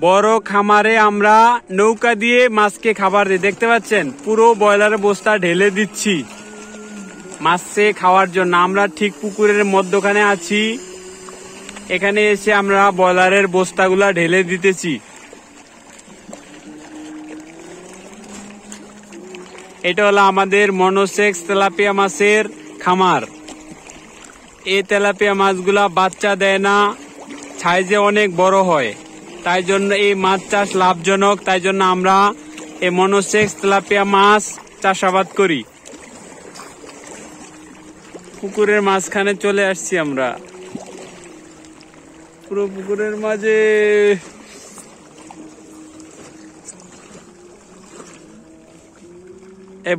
বড় খামারে আমরা নৌকা দিয়ে মাছকে খাবার দিই। দেখতে পাচ্ছেন পুরো ব্রয়লারের বস্তা ঢেলে দিচ্ছি মাছে খাওয়ার জন্য। আমরা ঠিক পুকুরের মধ্যখানে আছি, এখানে এসে আমরা ব্রয়লারের বস্তাগুলা ঢেলে দিতেছি। এটা হলো আমাদের মনোসেক্স তেলাপিয়া মাছের খামার। এই তেলাপিয়া মাছগুলা বাচ্চা দেয় না, সাইজে অনেক বড় হয়, তাই জন্য এই মাছ চাষ লাভজনক। তাই জন্য আমরা এই মনোসেক্স তেলাপিয়া মাছ চাষাবাদ করি। পুকুরের মাঝখানে চলে আসছি আমরা, পুরো পুকুরের মাঝে। এই